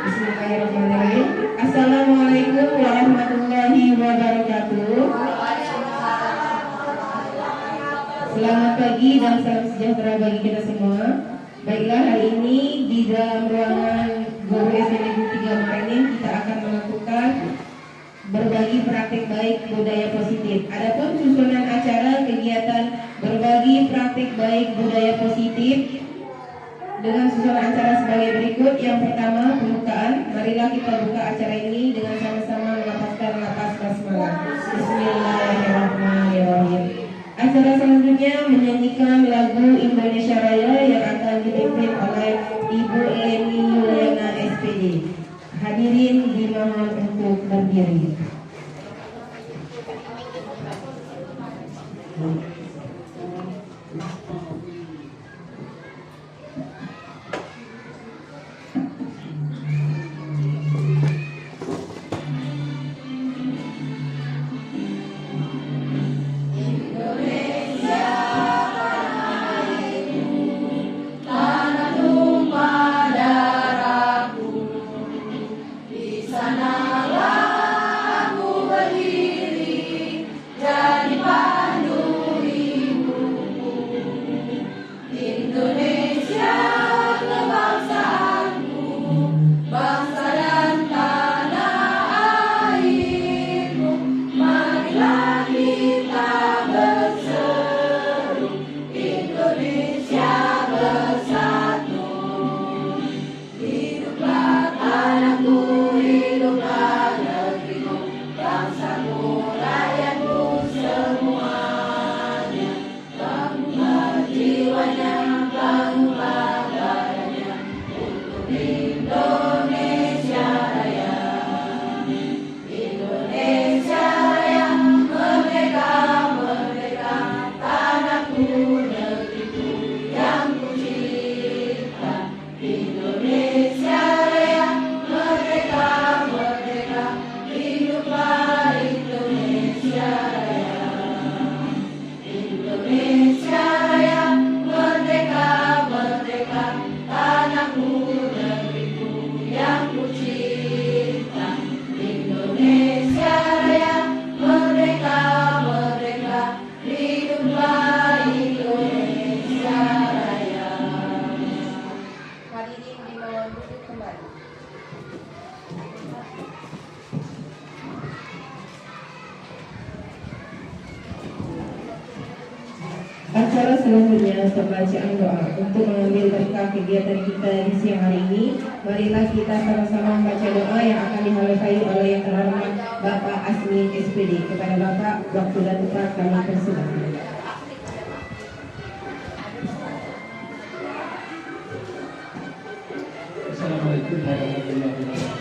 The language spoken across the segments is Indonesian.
Bismillahirrahmanirrahim. Assalamualaikum warahmatullahi wabarakatuh. Selamat pagi dan salam sejahtera bagi kita semua. Baiklah, hari ini di dalam ruangan Guru SMP 3 Maringin kita akan melakukan berbagi praktik baik budaya positif. Adapun susunan acara kegiatan berbagi praktik baik budaya positif dengan susunan acara sebagai berikut. Yang pertama, pembukaan. Marilah kita buka acara ini dengan sama-sama melafazkan lafaz basmalah. Bismillahirrahmanirrahim. Acara selanjutnya menyanyikan lagu Indonesia Raya yang akan dipimpin oleh Ibu Leni Yuliana SPD. Hadirin dimohon untuk berdiri. Acara selanjutnya pembacaan doa. Untuk mengambil berkah kegiatan kita di siang hari ini, marilah kita sama-sama membaca doa yang akan dihalakai oleh yang terhormat Bapak Asmin SPD. Kepada Bapak, waktu dan tempat kami persilakan. Assalamualaikum warahmatullahi wabarakatuh.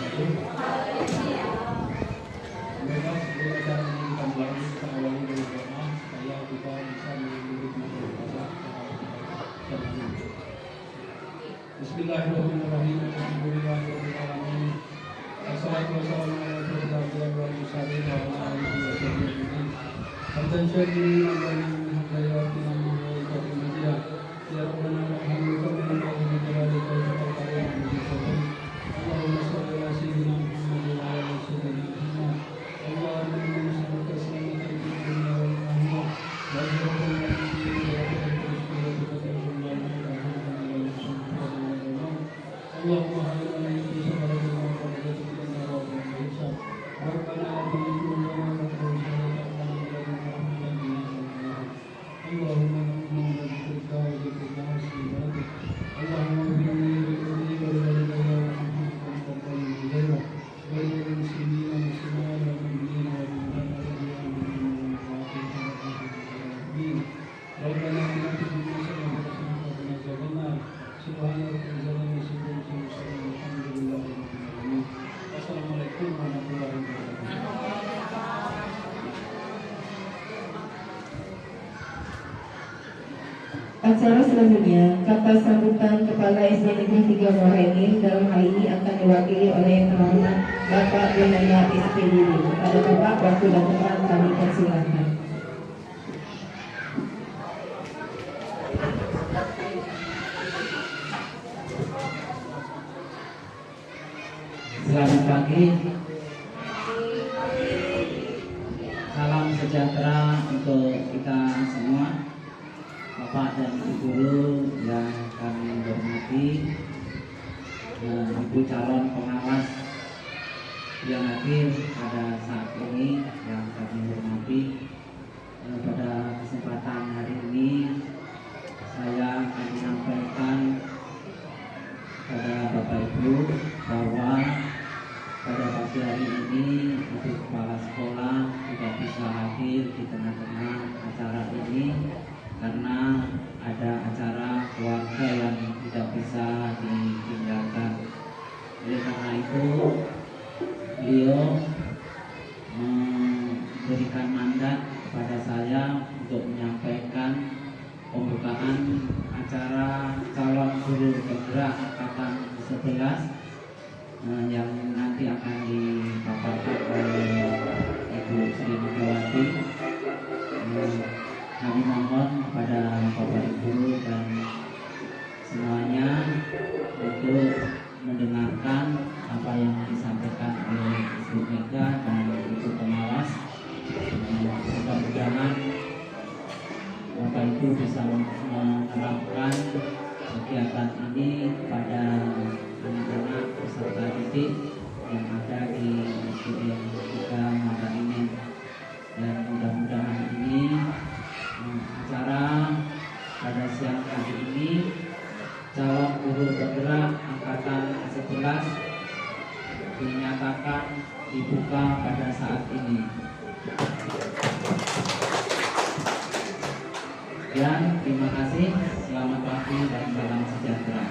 Bismillahirrahmanirrahim. Alhamdulillahirrahmanirrahim. Assalatu wassalamu ala rasulillah wa alihi wa sahbihi. Hamdan syakiri alladhi hamdayatina wa qadimiyya. Ya Rabbana alhamdulillah wa bihamdika wa ta'ala. Allahumma shalli ala sayyidina Muhammad wa ala sayyidina Muhammad. Allahumma inna nas'aluka as-salamata fid dunya wal akhirah. Wa ajrana min fitnatil Allahumma hadina fi sabili wa qadati lana wa bi'isa. Rabbana atina wa Allahumma inna nas'aluka wa bi'ika Allahumma bi'ini bi'ini wa bi'ina wa bi'ina wa bi'ina muslimin wa muslimat wa mu'minin wa mu'minat Rabbana atina fid dunya hasanatan wa qina adzabannar. Subhanallah. Assalamualaikum warahmatullahi wabarakatuh. Acara selanjutnya, kata sambutan Kepala SD Negeri 3 Maringin dalam hal ini akan diwakili oleh yang terhormat Bapak Benanda SPD. Kepada Bapak, waktu dan tempat kami persilakan. Selamat pagi. Salam sejahtera untuk kita semua, Bapak dan Ibu guru yang kami hormati, Ibu calon pengawas yang hadir pada saat ini yang kami hormati. Pada kesempatan hari ini saya akan menyampaikan pada Bapak Ibu bahwa pada pagi hari ini Ibu Kepala Sekolah tidak bisa hadir di tengah-tengah acara ini karena ada acara keluarga yang tidak bisa ditinggalkan. Oleh karena itu beliau memberikan mandat kepada saya untuk menyampaikan pembukaan acara calon guru penggerak angkatan 11 yang nanti akan dipaparkan oleh Ibu Sri Megawati. Kami mohon kepada Bapak Ibu dan semuanya untuk mendengarkan apa yang disampaikan oleh Ibu Mega dan Ibu Pengawas. Mudah-mudahan Bapak Ibu bisa menerapkan kegiatan ini pada anak-anak peserta didik yang ada di SDN 3 Muara Enim, dan mudah-mudahan ini acara pada siang hari ini calon guru penggerak angkatan 11 dinyatakan dibuka pada saat ini. Dan terima kasih, selamat pagi dan salam sejahtera.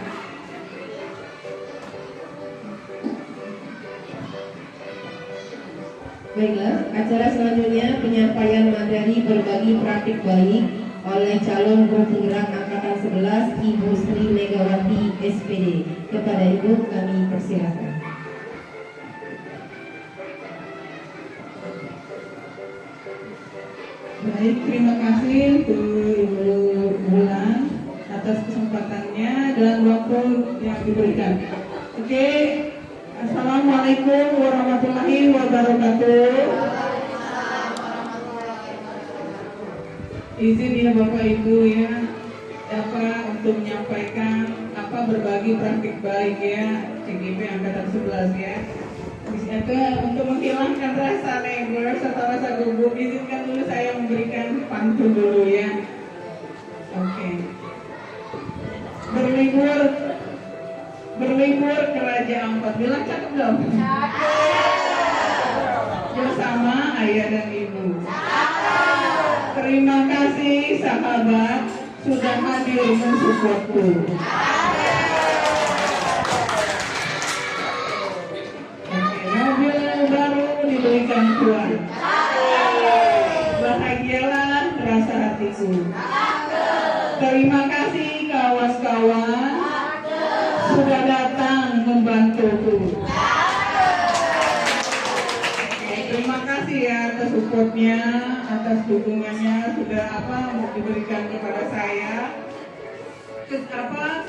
Baiklah, acara selanjutnya penyampaian materi berbagi praktik baik oleh calon guru penggerak angkatan 11 Ibu Sri Megawati SPD. Kepada Ibu kami persilakan. Baik, terima kasih untuk Ibu Bulan atas kesempatannya dan waktu yang diberikan. Oke, Assalamualaikum warahmatullahi wabarakatuh. Izin ya Bapak Ibu ya, untuk menyampaikan berbagi praktik baik ya CGP angkatan 11 ya. Itu untuk menghilangkan rasa nervous atau rasa gugup, izinkan dulu saya memberikan pantun dulu ya. Oke. Berlibur ke Raja Ampat, bilang cakep dong. Bersama ayah dan ibu. Terima kasih sahabat sudah hadir mensupportku. Diberikan Tuhan. Bahagialah rasa hatiku. Terima kasih kawan-kawan sudah datang membantuku. Terima kasih ya atas supportnya, atas dukungannya sudah diberikan kepada saya.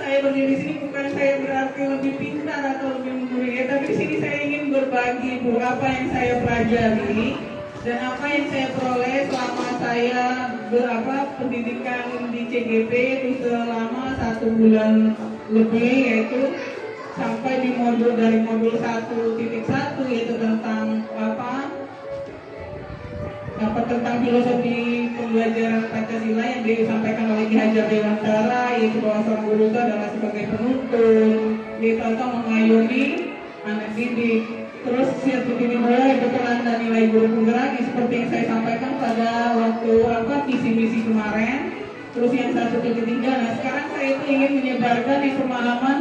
Saya berdiri di sini bukan saya berarti lebih pintar atau lebih mumpuni ya, tapi di sini saya ingin berbagi Bu apa yang saya pelajari dan apa yang saya peroleh selama saya pendidikan di CGP itu selama 1 bulan lebih, yaitu sampai di dari modul 1.1 yaitu tentang tentang filosofi pembelajaran Pancasila yang disampaikan oleh Ki Hajar Dewantara, yaitu bahwa seorang guru itu adalah sebagai penuntun, dia tentang mengayomi anak didik. Terus ini mulai berperan dan nilai guru penggerak yang seperti yang saya sampaikan pada waktu visi-misi kemarin. Terus yang 1.3, nah sekarang saya itu ingin menyebarkan yang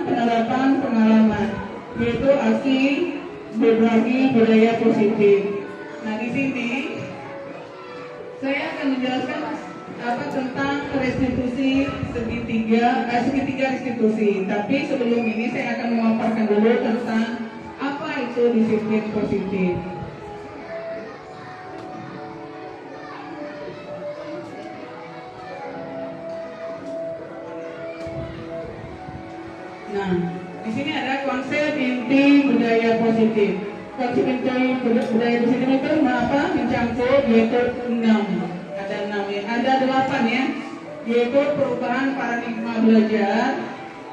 penerapan pengalaman, yaitu aksi berbagi budaya positif. Nah di sini saya akan menjelaskan tentang restitusi segitiga restitusi. Tapi sebelum ini saya akan memaparkan dulu tentang apa itu disiplin positif. Nah, di sini ada konsep inti budaya positif. Konsekuensi budaya positif itu mencangkup yaitu 6. Ada 6 ya, ada 8 ya, yaitu perubahan paradigma belajar,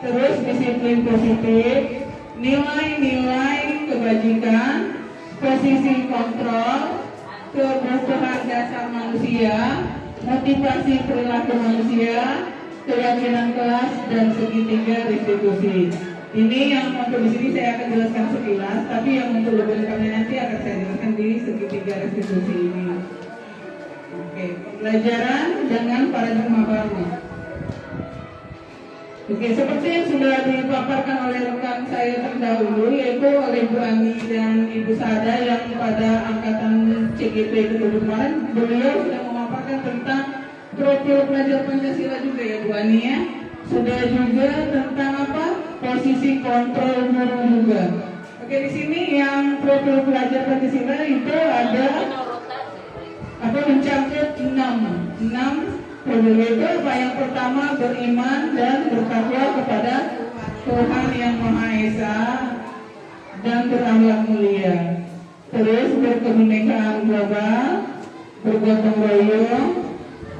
terus disiplin positif, nilai-nilai kebajikan, posisi kontrol, kebutuhan dasar manusia, motivasi perilaku manusia, keyakinan kelas, dan segitiga restitusi. Ini yang untuk di sini saya akan jelaskan sekilas, tapi yang untuk lebih lengkapnya nanti akan saya jelaskan di segitiga restitusi ini. Oke, pembelajaran dengan paradigma baru. Oke, seperti yang sudah dipaparkan oleh rekan saya terdahulu, yaitu oleh Bu Ani dan Ibu Sada yang pada angkatan CGP itu kemarin, beliau sudah memaparkan tentang profil pelajar Pancasila juga ya Bu Ani ya. Sudah juga tentang apa? Posisi kontrol guru juga. Oke, di sini yang profil pelajar Pancasila itu ada mencakup 6 profil itu apa? Yang pertama beriman dan bertakwa kepada Tuhan Yang Maha Esa dan berakhlak mulia. Terus berkebinekaan global, bergotong royong,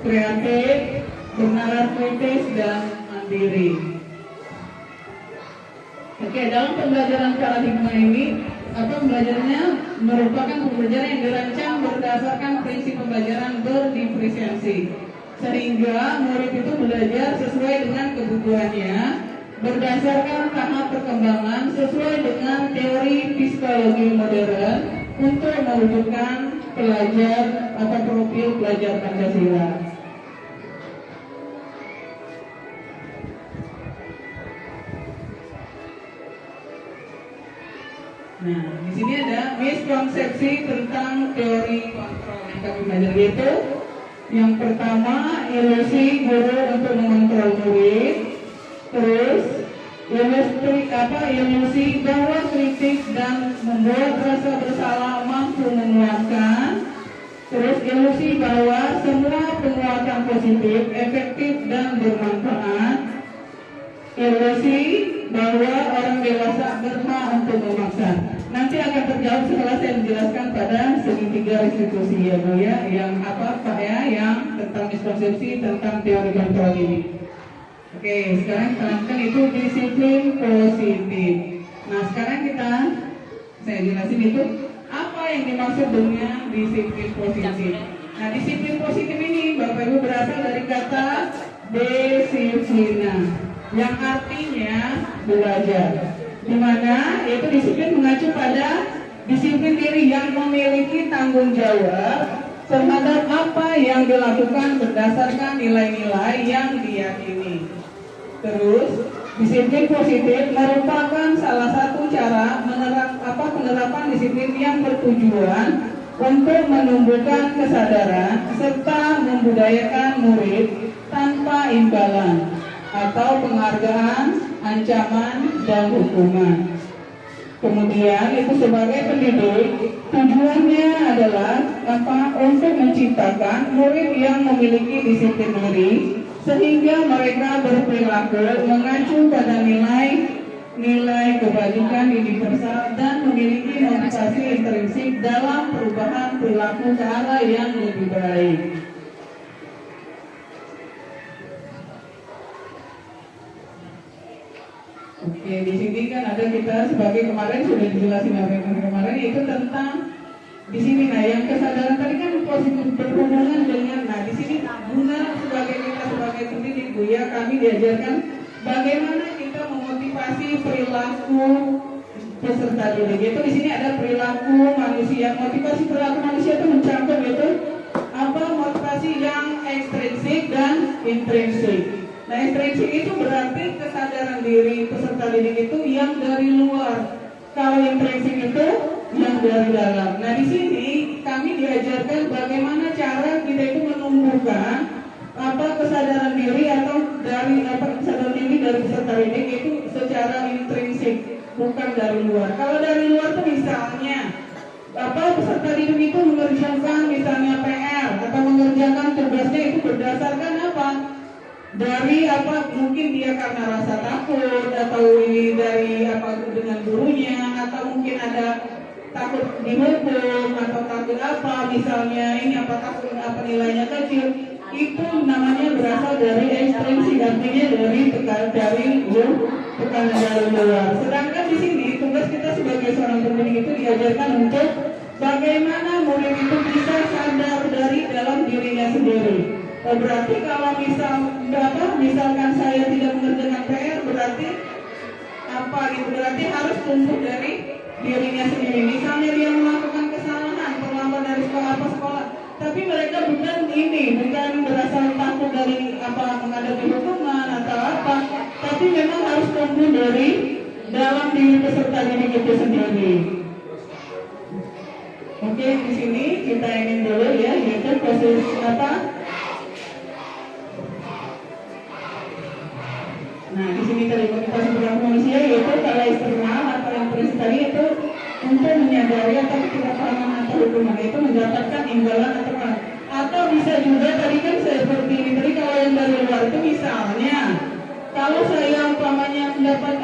kreatif, bernalar kritis dan mandiri. Oke, dalam pembelajaran paradigma ini pembelajarannya merupakan pembelajaran yang dirancang berdasarkan prinsip pembelajaran berdiferensiasi, sehingga murid itu belajar sesuai dengan kebutuhannya berdasarkan tahap perkembangan sesuai dengan teori psikologi modern untuk mewujudkan pelajar atau profil pelajar Pancasila. Nah, di sini ada miskonsepsi tentang teori kontrol yang kami belajar, yaitu yang pertama ilusi guru untuk mengontrol murid, terus ilusi bahwa kritik dan membuat rasa bersalah mampu menguatkan, terus ilusi bahwa semua penguatan positif efektif dan bermanfaat, ilusi bahwa orang dewasa berhak untuk memaksa. Nanti akan terjawab setelah saya menjelaskan pada segitiga restitusi ya Bu ya, yang Pak ya, yang tentang miskonsepsi tentang teori kontrol ini. Oke, sekarang kita lanjutkan itu disiplin positif. Nah, sekarang saya jelasin itu apa yang dimaksud dengan disiplin positif. Nah, disiplin positif ini Bapak Ibu berasal dari kata disiplina, yang artinya belajar, di mana yaitu disiplin mengacu pada disiplin diri yang memiliki tanggung jawab terhadap apa yang dilakukan berdasarkan nilai-nilai yang diyakini. Terus disiplin positif merupakan salah satu cara penerapan disiplin yang bertujuan untuk menumbuhkan kesadaran serta membudayakan murid tanpa imbalan atau penghargaan, ancaman, dan hukuman. Kemudian itu sebagai pendidik, tujuannya adalah untuk menciptakan murid yang memiliki disiplin diri, sehingga mereka berperilaku mengacu pada nilai kebajikan universal dan memiliki motivasi intrinsik dalam perubahan perilaku ke arah yang lebih baik. Oke, di sini kan ada kita sebagai kemarin sudah dijelasin kemarin itu tentang di sini. Nah, yang kesadaran tadi kan positif berhubungan dengan. Nah, di sini guna sebagai kita sebagai pendidik Bu ya, kami diajarkan bagaimana kita memotivasi perilaku peserta didik. Itu di sini ada perilaku manusia. Motivasi perilaku manusia itu mencakup itu motivasi yang ekstrinsik dan intrinsik. Nah, intrinsik itu berarti kesadaran diri peserta didik itu yang dari luar. Kalau intrinsik itu yang dari dalam. Nah, di sini kami diajarkan bagaimana cara kita itu menumbuhkan kesadaran diri atau dari kesadaran diri dari peserta didik itu secara intrinsik, bukan dari luar. Kalau dari luar itu misalnya peserta didik itu mengerjakan misalnya PR atau mengerjakan tugasnya itu berdasarkan apa? Dari mungkin dia karena rasa takut atau ini dari dengan gurunya atau atau mungkin ada takut dihukum atau takut apa, misalnya ini apa takut apa nilainya kecil, itu namanya berasal dari ekstrinsi, artinya dari tekanan dari luar. Sedangkan di sini tugas kita sebagai seorang pendidik itu diajarkan untuk bagaimana murid itu bisa sadar dari dalam dirinya sendiri. Berarti kalau misalkan saya tidak mengerjakan PR, berarti apa gitu? Berarti harus tumbuh dari dirinya sendiri. Misalnya dia melakukan kesalahan, terlambat dari sekolah, tapi mereka bukan berasal takut dari apa menghadapi hukuman atau apa, tapi memang harus tumbuh dari dalam diri peserta didik itu sendiri. Oke, di sini kita ingin dulu ya, yaitu proses apa? Nah, di sini tadi komunikasi perilaku manusia yaitu kalau eksternal atau yang prinsip tadi itu untuk menyadari atau ketidakpahaman atau hukuman itu mendapatkan imbalan atau bisa juga tadi kan seperti ini tadi kalau yang dari luar itu misalnya kalau saya umpamanya mendapat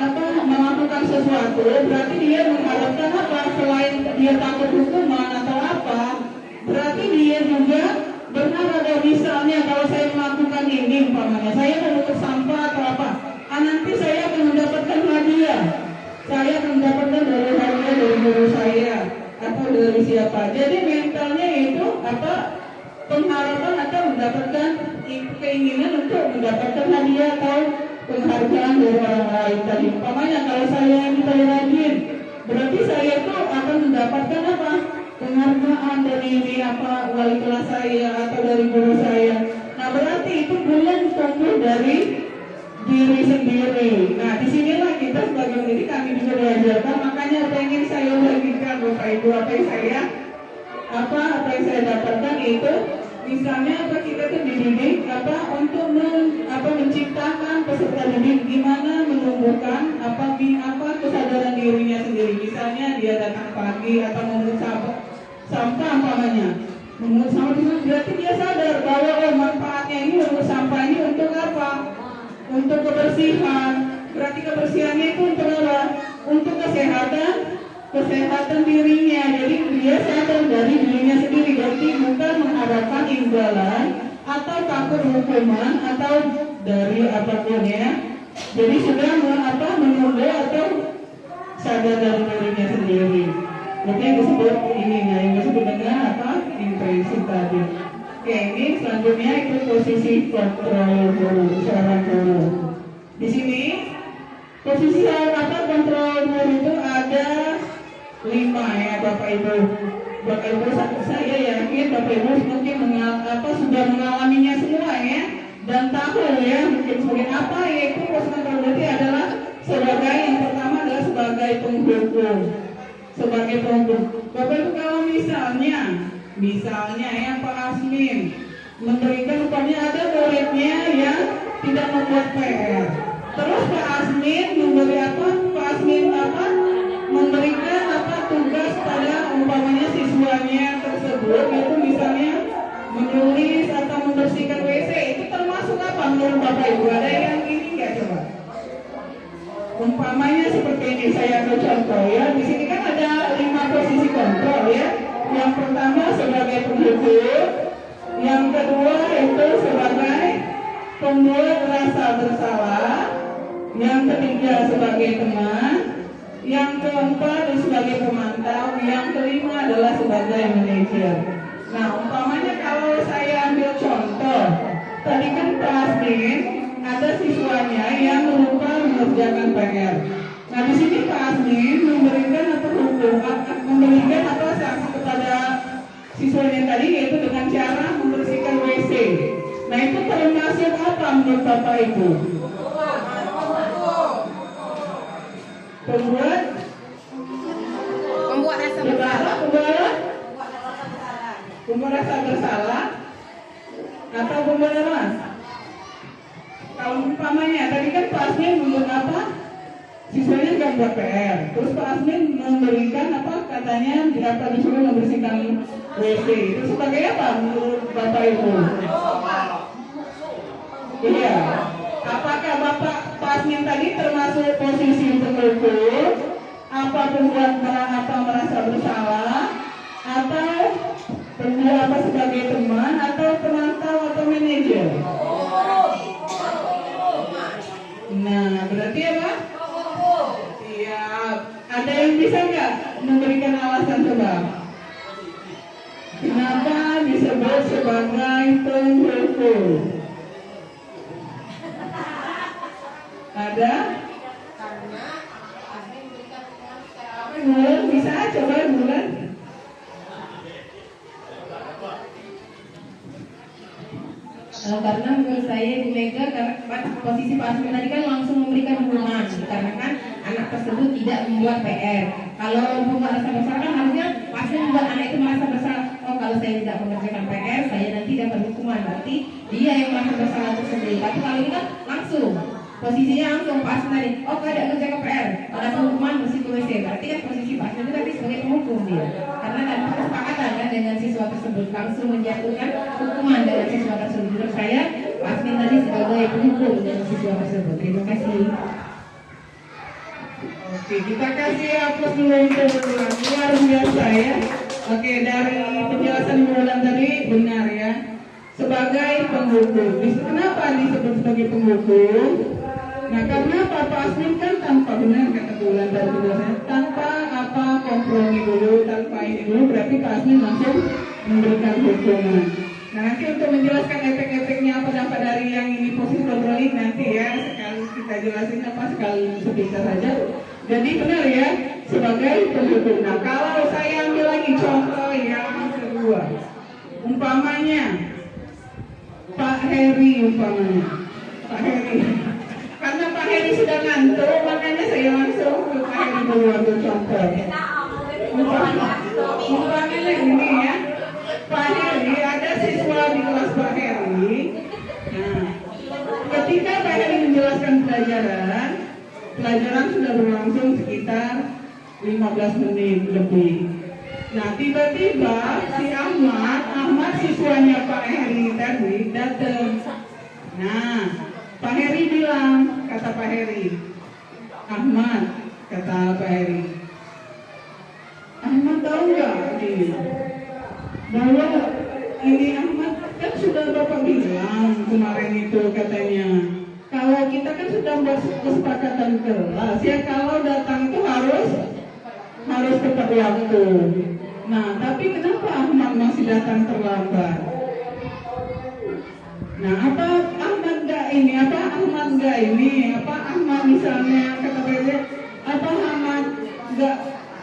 melakukan sesuatu berarti dia mengharapkan apa selain dia takut hukuman atau apa berarti dia juga benar ada misalnya kalau saya melakukan ini umpamanya saya mengutuk sampah atau apa nanti saya akan mendapatkan hadiah, saya akan mendapatkan dari hadiah dari guru saya atau dari siapa. Jadi mentalnya itu pengharapan atau mendapatkan keinginan untuk mendapatkan hadiah atau penghargaan dari orang lain. Tadi umpamanya kalau saya minta rajin, berarti saya itu akan mendapatkan apa? Penghargaan dari wali kelas saya atau dari guru saya. Nah berarti itu belum tumbuh dari diri sendiri. Nah, disinilah kita sebagai pendidik kami juga diajarkan. Makanya pengen saya bagikan Bapak Ibu apa yang saya dapatkan itu, misalnya kita tuh dididik untuk menciptakan peserta didik gimana menumbuhkan kesadaran dirinya sendiri. Misalnya dia datang pagi atau memungut sampah umpamanya. Memungut sampah berarti dia sadar bahwa manfaatnya ini memungut sampah ini untuk apa? Untuk kebersihan. Berarti kebersihannya itu untuk apa? Untuk kesehatan dirinya. Jadi dia sadar dari dirinya sendiri. Berarti bukan mengharapkan imbalan atau takut hukuman atau dari apapun ya. Jadi sudah menunggu atau sadar dari dirinya sendiri. Berarti yang disebut ini yang disebut dengan intrinsi tadi. Oke, ini selanjutnya itu posisi kontrol guru, seorang guru. Di sini posisi kontrol guru itu ada 5 ya Bapak Ibu. Bapak Ibu saya yakin Bapak Ibu mungkin sudah mengalaminya semua ya dan tahu ya mungkin sebagai apa yaitu posisi kontrol berarti adalah sebagai yang pertama adalah sebagai penghukum. Sebagai penghukum. Bapak Ibu kalau misalnya ya Pak Asmin memberikan umpamanya ada muridnya yang tidak membuat PR. Terus Pak Asmin memberikan tugas pada umpamanya siswanya tersebut itu misalnya menulis atau membersihkan WC itu termasuk apa menurut Bapak Ibu? Ada yang ini nggak coba? Umpamanya seperti ini saya ambil contoh ya. Di sini kan ada 5 posisi kontrol ya. Yang pertama sebagai penghukum, yang kedua itu sebagai pembuat rasa bersalah, yang ketiga sebagai teman, yang keempat sebagai pemantau, yang kelima adalah sebagai manajer. Nah, umpamanya kalau saya ambil contoh, tadi kan Pak Asmin ada siswanya yang lupa mengerjakan PR. Nah, di sini Pak Asmin memberikan sanksi kepada siswanya tadi yaitu dengan cara membersihkan WC. Nah, itu termasuk apa menurut Bapak Ibu? Membuat rasa bersalah atau pembuat emas. Kalau umpamanya tadi kan Pak Asmin membuat siswanya nggak buat PR. Terus Pak Asmin memberikan katanya disuruh membersihkan WC. Itu sebagai apa menurut Bapak Ibu? Iya. Apakah Pak Asmin tadi termasuk posisi penghukum apa pembuat atau merasa bersalah, atau pembuat apa sebagai teman, atau penantau atau manajer? Nah, berarti apa? Iya. Ada yang bisa nggak memberikan alasan coba? Kenapa disebut sebagai penghukum? Ada? Bulan bisa coba bulan. Karena menurut saya Bu Mega, karena posisi Pak Asmi tadi kan langsung memberikan hukuman, dikarenakan anak tersebut tidak membuat PR. Kalau membuat rasa bersalah kan harusnya Pak Asmi membuat anak itu merasa bersalah. Oh, kalau saya tidak mengerjakan PR, saya nanti dapat hukuman. Berarti dia yang merasa bersalah tersendiri. Tapi kalau ini kan langsung posisinya langsung Pak Asmi tadi. Oh, kalau tidak mengerjakan PR, ada hukuman mesti ke WC. Berarti kan posisi Pak Asmi itu tadi sebagai penghukum dia. Karena tanpa kesepakatan kan dengan siswa tersebut langsung menjatuhkan hukuman dengan siswa tersebut. Menurut saya Pak Asmi tadi sebagai penghukum dengan siswa tersebut. Terima kasih. Oke, kita kasih aplaus dulu untuk Bulan. Luar biasa ya. Oke, dari penjelasan Bulan tadi benar ya. Sebagai penghukum. Kenapa disebut sebagai penghukum? Nah, karena Pak Asmi kan tanpa benar kata Bulan dari penjelasannya, tanpa apa kompromi dulu, tanpa ini dulu, berarti Pak Asmi langsung memberikan hukuman. Nah, nanti untuk menjelaskan efek-efeknya apa dampak dari yang ini posisi kontroling nanti ya, sekali kita jelasin apa sekali sebisa saja. Jadi benar ya, sebagai penghukum. Nah, kalau saya ambil lagi contoh yang kedua, umpamanya Pak Heri umpamanya, Pak Heri. Karena Pak Heri sudah ngantuk, makanya saya langsung ke Pak Heri dulu ambil contoh. Umpamanya ini ya, Pak Heri ada siswa di kelas Pak Heri. Nah, ketika Pak Heri menjelaskan pelajaran sudah berlangsung sekitar 15 menit lebih. Nah, tiba-tiba si Ahmad siswanya Pak Heri tadi datang. Nah, Pak Heri bilang, kata Pak Heri, Ahmad, kata Pak Heri, Ahmad tahu nggak ini? Bahwa ini Ahmad kan sudah Bapak bilang kemarin itu katanya, kalau kita kan sudah buat kesepakatan kelas ya, kalau datang itu harus tepat waktu. Nah, tapi kenapa Ahmad masih datang terlambat? Nah, apa Ahmad misalnya kata Bebe, apa Ahmad nggak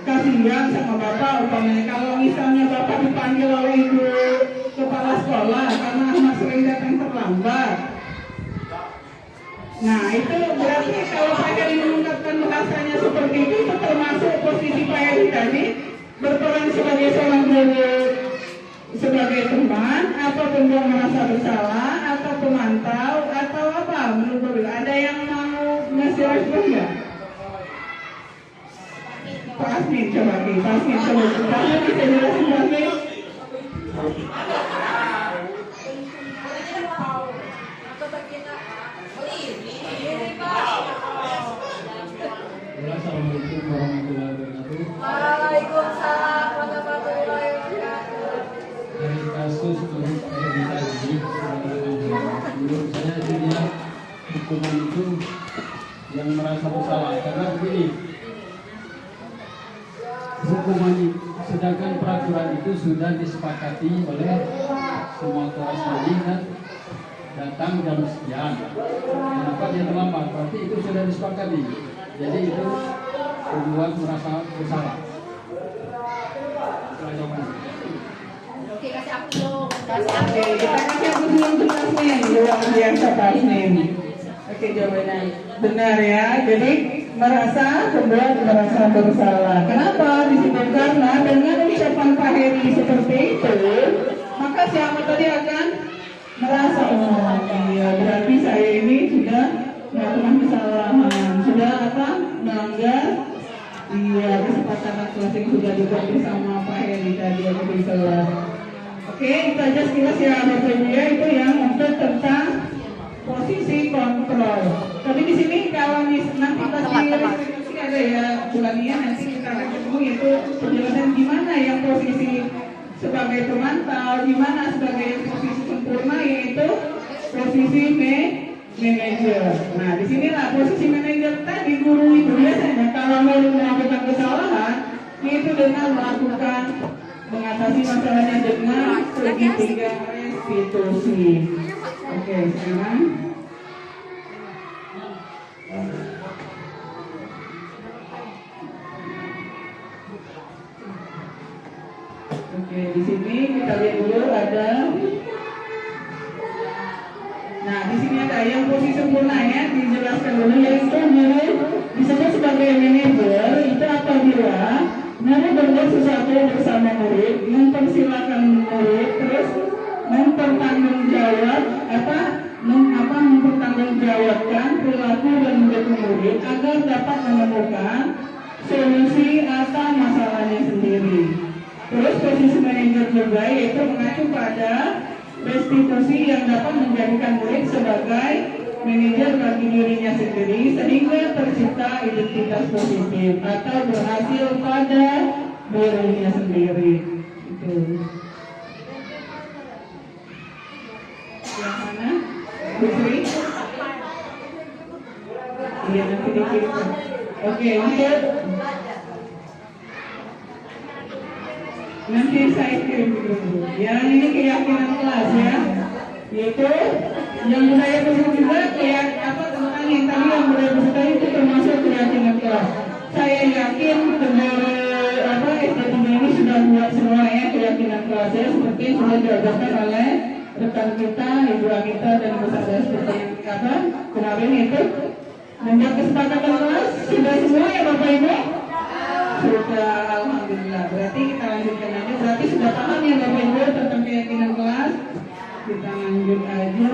kasihan sama Bapak umpamanya kalau misalnya Bapak dipanggil oleh Ibu Kepala Sekolah karena Ahmad sering datang terlambat. Nah, itu berarti kalau Pak Heri mengungkapkan bahasanya seperti itu termasuk posisi Pak Heri tadi berperan sebagai seorang guru, sebagai teman, atau pembuat merasa bersalah, atau pemantau, atau apa? Menurut Bapak, ada yang mau ngasih respon nggak? Pak Asmin, coba Pak Asmin, coba bisa jelasin Pak Asmin? Assalamualaikum warahmatullahi wabarakatuh. Waalaikumsalam warahmatullahi wabarakatuh. Dari kasus menurut kita ini, menurut saya dia hukuman itu yang merasa bersalah karena begini, hukuman sedangkan peraturan itu sudah disepakati oleh semua kelas tadi dan datang jam sekian. Kenapa dia terlambat? Berarti itu sudah disepakati. Jadi itu membuat merasa bersalah. Oke, kasih aku dong. Oke, kita kasih aku dulu untuk Pak Asmin. Luar biasa Pak Asmin. Oke, jawabannya benar ya. Jadi membuat merasa bersalah. Kenapa? Disebut karena dengan ucapan Pak Heri seperti itu, maka si Ahmad tadi akan merasa, oh iya, berarti saya ini sudah melakukan kesalahan, sudah apa? Melanggar kesepakatan kelas yang sudah dibuat bersama Pak Heri tadi di kelas. Oke, itu aja sekilas ya Bapak Ibu ya, itu yang untuk tentang posisi kontrol. Tapi di sini kalau nanti pasti restitusi ada ya bulannya nanti kita akan ketemu yaitu penjelasan gimana yang posisi sebagai pemantau, gimana sebagai posisi sempurna yaitu posisi manajer. Nah, disinilah posisi manajer tadi guru itu biasanya kalau mau melakukan kesalahan itu dengan melakukan mengatasi masalahnya dengan segitiga restitusi. Oke, sekarang oke, di sini kita lihat dulu ada. Nah, di sini ada yang posisi sempurnanya dijelaskan dulu yaitu guru disebut sebagai manajer itu apabila guru berbuat sesuatu bersama murid, mempersilakan murid, terus mempertanggungjawabkan perilaku dan mendukung murid agar dapat menemukan solusi atas masalahnya sendiri. Terus posisi manajer juga yaitu mengacu pada restitusi yang dapat menjadikan murid sebagai manajer bagi dirinya sendiri sehingga tercipta identitas positif atau berhasil pada dirinya sendiri. Itu. Yang mana? Busri? Iya, nanti dikirim. Oke, untuk nanti saya kirim dulu. Yang ini keyakinan kelas ya, yaitu yang budaya bersama juga kayak apa tentang yang tadi yang budaya bersama itu termasuk keyakinan kelas. Saya yakin SD3 ini sudah buat semuanya keyakinan kelasnya seperti yang sudah diajarkan oleh rekan kita, ibu kita dan ibu saya seperti yang kemarin itu membuat kesepakatan kelas sudah semua ya Bapak Ibu. Sudah, alhamdulillah. Berarti kita lanjutkan aja. Berarti sudah paham ya Bapak Ibu tentang keyakinan kelas. Kita lanjut aja.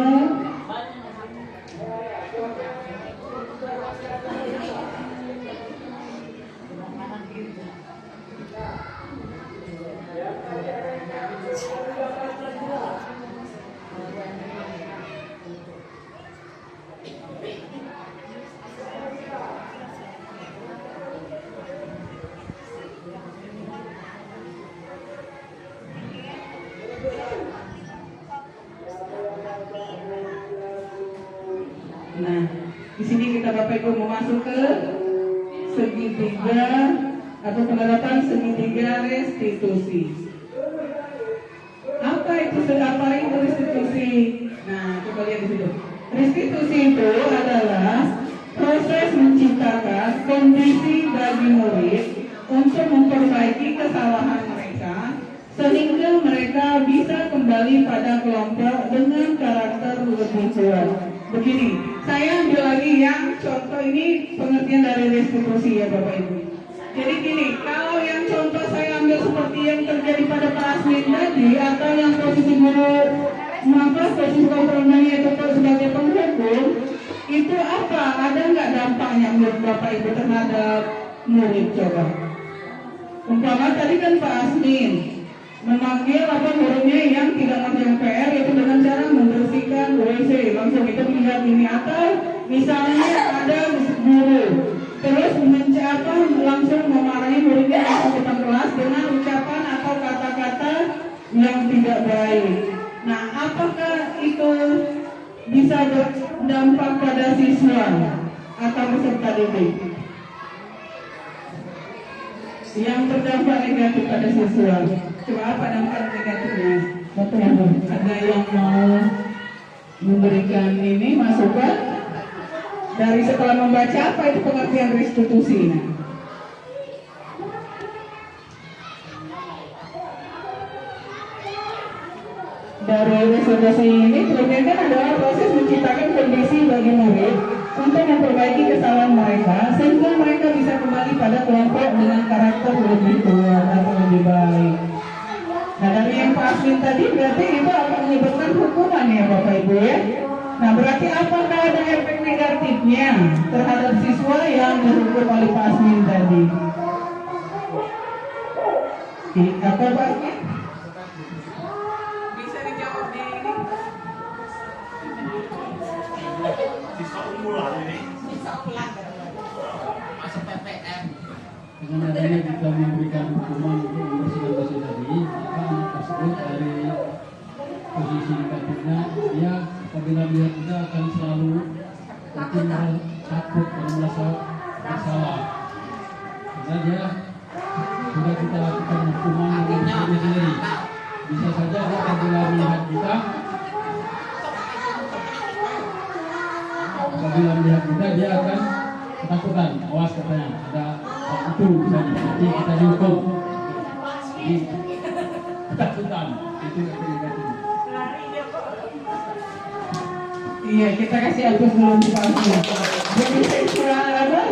Nah, di sini kita Bapak Ibu mau masuk ke segitiga atau penerapan segitiga restitusi. Apa itu restitusi? Nah, coba lihat di situ. Restitusi itu adalah proses menciptakan kondisi bagi murid untuk memperbaiki kesalahan mereka sehingga mereka bisa kembali pada kelompok dengan karakter lebih kuat. Begini, saya ambil lagi yang contoh ini pengertian dari restitusi ya Bapak Ibu. Jadi gini, kalau yang contoh saya ambil seperti yang terjadi pada Pak Asmin tadi atau yang posisi guru posisi komprominya itu sebagai penghukum, itu apa? Ada nggak dampaknya menurut Bapak Ibu terhadap murid coba? Umpama tadi kan Pak Asmin memanggil muridnya yang tidak mengerjakan PR yaitu dengan cara membersihkan WC, langsung itu melihat ini, atau misalnya ada guru terus langsung memarahi muridnya di depan kelas dengan ucapan atau kata-kata yang tidak baik. Nah, apakah itu bisa berdampak pada siswa atau peserta didik? Yang berdampak negatif pada siswa. Coba apa dampak negatifnya? Ada yang mau memberikan ini masukan dari setelah membaca apa itu pengertian restitusi? Dari restitusi ini terkait adalah proses menciptakan kondisi bagi murid untuk memperbaiki kesalahan mereka sehingga mereka bisa kembali pada kelompok dengan karakter lebih kuat atau lebih baik. Nah, dari yang Pak Asmin tadi berarti itu akan menyebabkan hukuman ya Bapak Ibu ya. Nah, berarti apakah ada efek negatifnya terhadap siswa yang dihukum oleh Pak Asmin tadi? Apa Pak Asmin? Bisa dijawab di ini? Siswa umuran ini. Masuk PPS. dengan adanya kita memberikan hukuman untuk membersihkan dosa tadi, maka anak tersebut dari posisi negatifnya dia apabila melihat kita akan selalu mungkin takut dan merasa bersalah karena dia sudah kita lakukan hukuman dengan diri sendiri. Bisa saja dia apabila melihat kita dia akan ketakutan, awas katanya ada itu misalnya nanti kita dihukum, jadi ketakutan itu negatif. Iya, kita kasih hapus dulu di palsu. Jadi seksual apa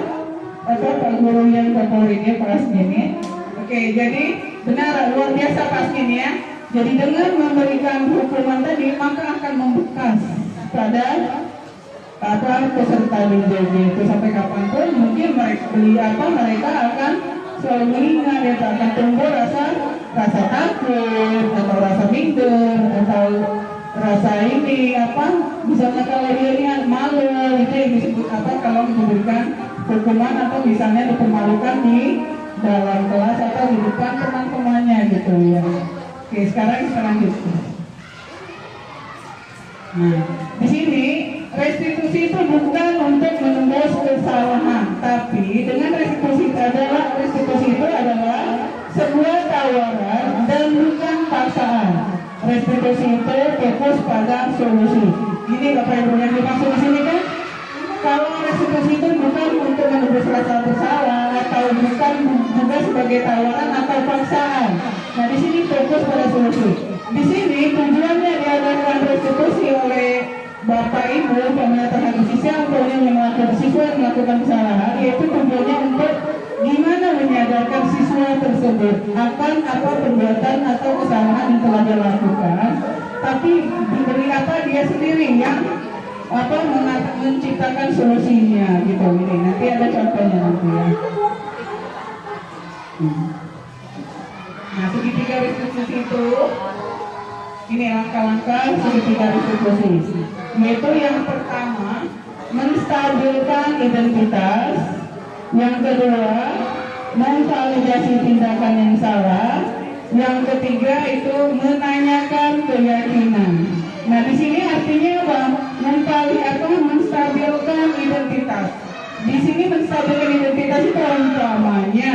Pak Guru yang favoritnya pas ini. Oke, jadi benar luar biasa pas ini ya. Jadi dengan memberikan hukuman tadi maka akan membekas pada peserta BJJ itu sampai kapanpun mungkin mereka akan selalu mengingat, dia akan tumbuh rasa takut atau rasa minder atau rasa ini misalnya kalau dia lihat malu itu yang disebut kalau memberikan hukuman atau misalnya dipermalukan di dalam kelas atau di depan teman-temannya gitu ya. Oke, sekarang selanjutnya. Nah, di sini restitusi itu bukan untuk menembus kesalahan, tapi dengan restitusi itu adalah sebuah tawaran dan bukan paksaan. Restitusi itu fokus pada solusi. Ini Bapak Ibu yang dimaksud di sini kan? Kalau restitusi itu bukan untuk menembus rasa bersalah atau bukan juga sebagai tawaran atau paksaan. Nah, di sini fokus pada solusi. Di sini tujuannya diadakan restitusi oleh Bapak Ibu pemerintah hak siswa untuk yang melakukan kesalahan, yaitu tujuannya untuk gimana menyadarkan siswa tersebut akan apa perbuatan atau kesalahan yang telah dia lakukan, tapi diberi dia sendiri yang menciptakan solusinya gitu. Ini nanti ada contohnya nanti ya. Nah, segitiga restitusi itu ini langkah-langkah segitiga restitusi, yaitu yang pertama menstabilkan identitas, yang kedua memvalidasi tindakan yang salah, yang ketiga itu menanyakan keyakinan. Nah, di sini artinya apa? Menstabilkan identitas. Di sini menstabilkan identitas itu umpamanya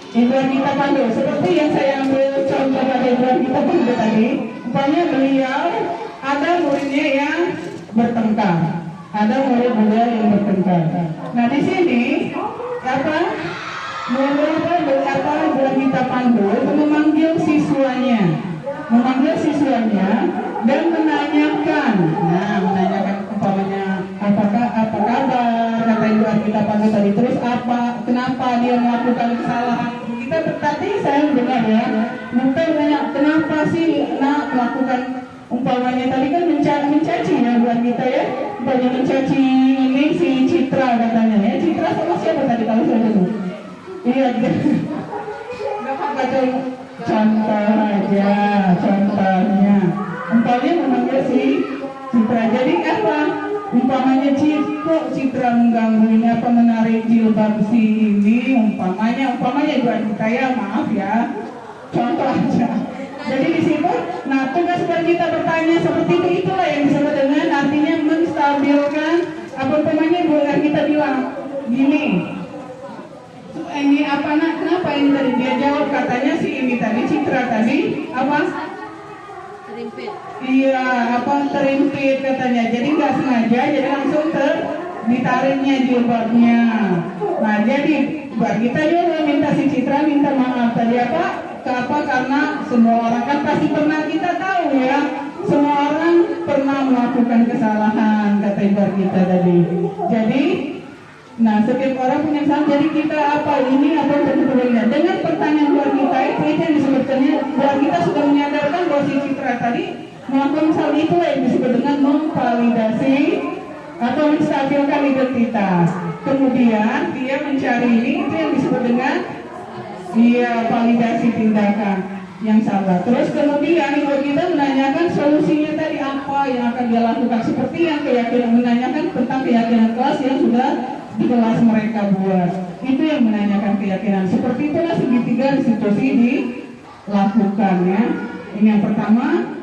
Ibu Gita Pandu, seperti yang saya ambil contoh pada Ibu Gita Pandu tadi, umpamanya beliau ada muridnya yang bertengkar, ada murid beliau yang bertengkar. Nah, di sini Ibu Gita Pandu itu memanggil siswanya dan menanyakan, umpamanya apa kabar, kata Ibu Gita Pandu tadi, terus kenapa dia melakukan kesalahan. Tadi saya dengar ya, mungkin banyak kenapa sih melakukan umpamanya tadi kan mencaci ya buat kita ya, banyak mencaci ini si Citra katanya ya. Citra sama siapa tadi kalau saya sebut? Iya, nggak contohnya umpamanya memanggil si Citra. Jadi umpamanya Citra mengganggu ini menarik jilbab si ini, umpamanya buat kita ya, maaf ya, contoh aja. Jadi di situ, nah tugas buat kita bertanya seperti itulah yang disebut dengan artinya menstabilkan. Umpamanya buat kita bilang gini, ini kenapa ini tadi dia jawab, katanya si ini tadi Citra tadi terimpit. Iya, terimpit katanya. Jadi nggak sengaja, jadi langsung ditariknya jilbabnya. Nah, jadi buat kita juga minta si Citra minta maaf tadi karena semua orang kan pasti pernah, kita tahu ya, semua orang pernah melakukan kesalahan kata Ibu kita tadi. Jadi setiap orang punya kesalahan. Jadi kita sebetulnya dengan pertanyaan buat kita itu yang disebutkannya buat kita sudah menyadarkan bahwa si Citra tadi melakukan hal itu yang disebut dengan memvalidasi atau menstabilkan identitas. Kemudian dia mencari ini, itu yang disebut dengan validasi tindakan yang salah. Terus kemudian ibu kita menanyakan solusinya tadi apa yang akan dia lakukan, seperti yang menanyakan tentang keyakinan kelas yang sudah di kelas mereka buat. Itu yang menanyakan keyakinan. Seperti itulah segitiga restitusi dilakukan ya. Ini yang pertama.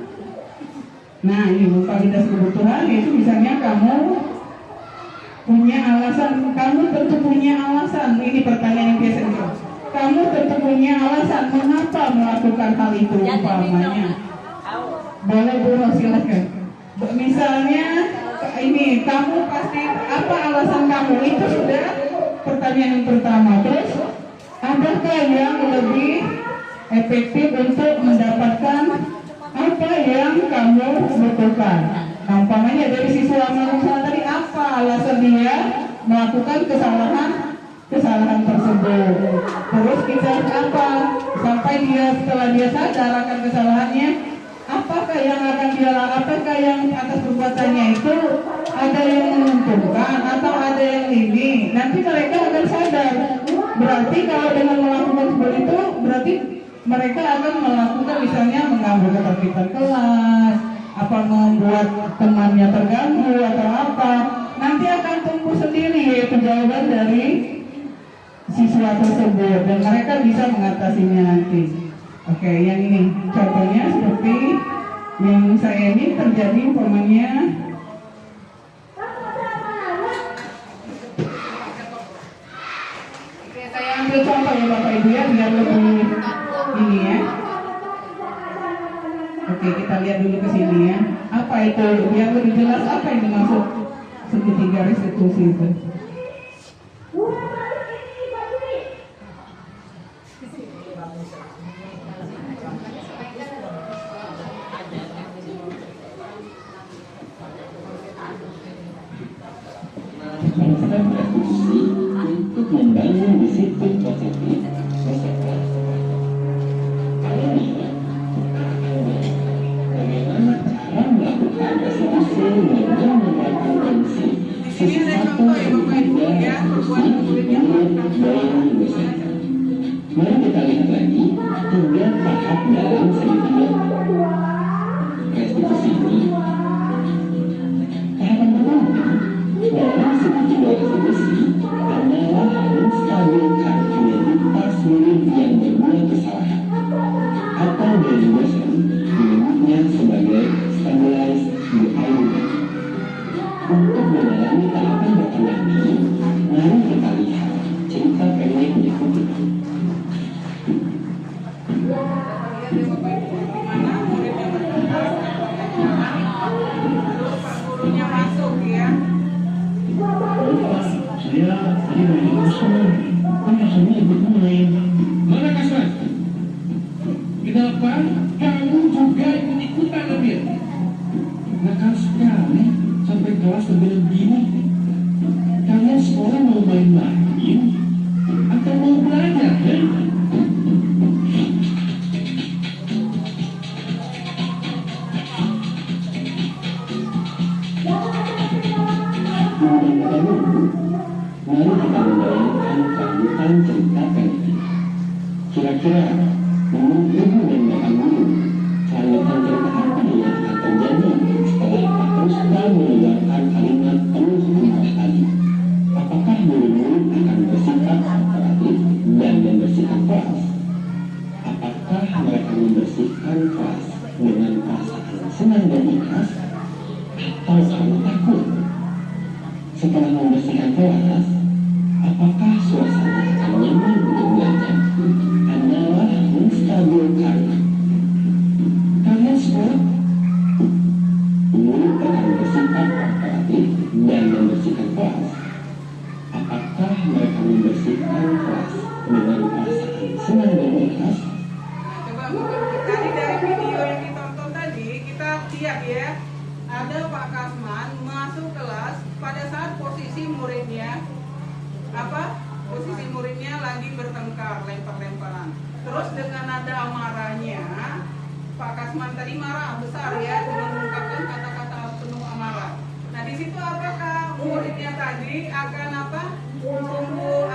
Nah, ini validitas kebutuhan, yaitu misalnya kamu punya alasan, kamu tentu punya alasan. Ini pertanyaan yang biasa itu. Kamu tentu punya alasan mengapa melakukan hal itu umpamanya. Boleh Bu, silakan. Misalnya ini kamu pasti apa alasan kamu, itu sudah pertanyaan yang pertama. Terus adakah yang lebih efektif untuk mendapatkan apa yang kamu butuhkan? Nah, umpamanya dari siswa manusia tadi, apa alasan dia melakukan kesalahan tersebut? Terus kita apa sampai dia setelah dia sadar akan kesalahannya, apakah yang akan dia lakukan? Apakah yang atas perbuatannya itu ada yang menguntungkan atau ada yang ini? Nanti mereka akan sadar. Berarti kalau dengan melakukan seperti itu, berarti mereka akan melakukan misalnya mengganggu ketertiban kelas, apa membuat temannya terganggu atau apa. Nanti akan tumbuh sendiri yaitu jawaban dari siswa tersebut dan mereka bisa mengatasinya nanti. Oke, yang ini contohnya seperti yang saya ini terjadi umpamanya. Oke, saya ambil contoh ya Bapak Ibu ya biar lebih ini ya. Oke, kita lihat dulu ke sini ya. Apa itu? Biar lebih jelas apa yang dimaksud segitiga restitusi itu. Konsep restitusi untuk membangun disiplin positif bagaimana cara melakukan restitusi dengan menerapkan prinsip sesuatu yang tidak dosen. Mari kita lihat lagi 3 tahap dalam segitiga restitusi ini. Tahapan pertama dalam segitiga restitusi adalah menstabilkan identitas murid yang berbuat kesalahan atau dari dosen menyebutnya sebagai stabilized behavior. Untuk mendalami tahapan pertama ini, mari kita lihat cerita pendek berikut ini. Saya tadi dari kosong, kan rasanya ikut main. Mana Kasman? Kenapa kamu juga ikut-ikutan Amir? Nakal sekali sampai kelas lebih-lebih. Kalian sekolah mau main-main atau mau belajar kan? Mari kita membayangkan kelanjutan cerita pendek. Kira-kira menurut ibu dan bapak guru, kelanjutan cerita apa yang akan terjadi setelah Pak Rusda mengeluarkan kalimat penuh hikmah tadi? Apakah murid-murid akan bersikap kooperatif dan membersihkan kelas? Apakah mereka membersihkan kelas dengan perasaan senang dan ikhlas atau karena takut? Setelah membersihkan kelas, apakah suasana akan nyaman untuk belajar? Adalah menstabilkan. Kalian sekolah murid akan bersikap kooperatif dan membersihkan kelas. Apakah mereka membersihkan kelas dengan perasaan senang dan ikhlas? Coba tadi dari video yang ditonton tadi kita lihat ya, ada Pak Kasman masuk kelas pada saat posisi muridnya lagi bertengkar, lempar-lemparan. Terus dengan nada amarahnya, Pak Kasman tadi marah besar ya, dengan mengungkapkan kata-kata penuh amarah. Nah di situ apakah muridnya tadi akan tumbuh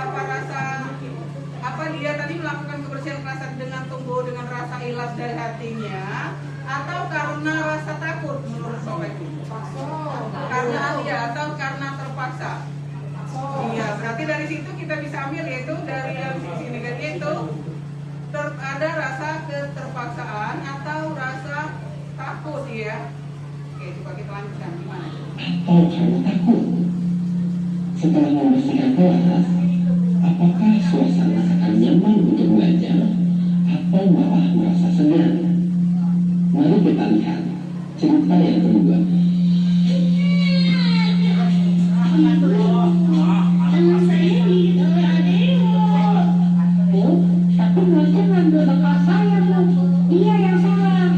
dia tadi melakukan kebersihan kelas dengan tumbuh dengan rasa ikhlas dari hatinya, atau karena rasa takut menurut Bapak Ibu? Karena atau karena terpaksa? Iya, berarti dari situ kita bisa ambil yaitu dari yang sisi negatif itu ada rasa keterpaksaan atau rasa takut ya. Oke, coba kita lanjutkan gimana? Atau karena takut. Setelah membersihkan kelas, apakah suasana akan nyaman untuk belajar atau malah merasa segan? Mari kita lihat cerita yang kedua. Teman saya digigit oleh adeknya. Oh, tapi bosnya ngambil bakal saya, Bu. Dia yang salah.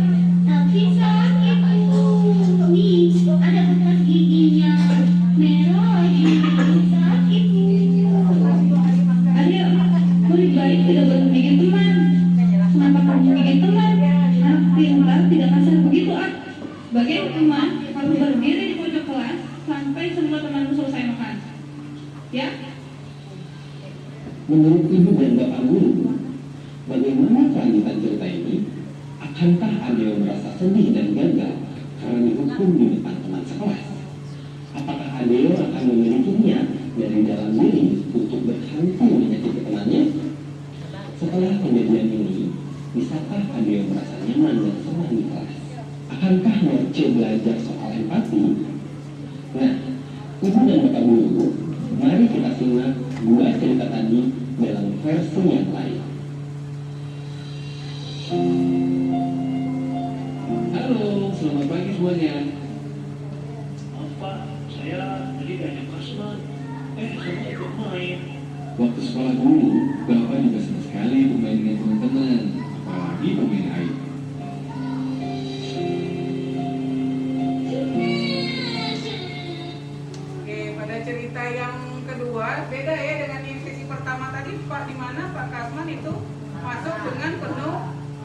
Tapi sakit, Bu. Nih, ada bekas giginya. Merah lagi. Sakit, Bu. Adek, lebih baik tidak boleh menggigit teman. Kenapa kamu menggigit teman? Anak pintar tidak kasar begitu, ah. Bagian teman harus berdiri di pojok kelas sampai semua temanmu selesai makan. Ya? Menurut ibu dan bapak guru, bagaimana kelanjutan cerita ini? Akankah Adeo merasa sedih dan gagal karena dihukum di depan teman sekelas? Apakah Adeo akan memiliki niat dari dalam diri untuk berhenti menyakiti temannya? Setelah kejadian ini, bisakah Adeo merasa nyaman dan senang di kelas? Akankah Norce belajar soal empati? Nah, ibu dan bapak guru, mari kita simak dua cerita tadi dalam versi yang lain. Halo, selamat pagi semuanya. Maaf Pak, saya tadi diajak Kasman. Saya ikut main. Waktu sekolah dulu, bapak juga senang sekali bermain dengan teman-teman, apalagi bermain air. Oke, pada cerita yang kedua beda ya dengan yang sesi pertama tadi, Pak, di mana Pak Kasman itu masuk dengan penuh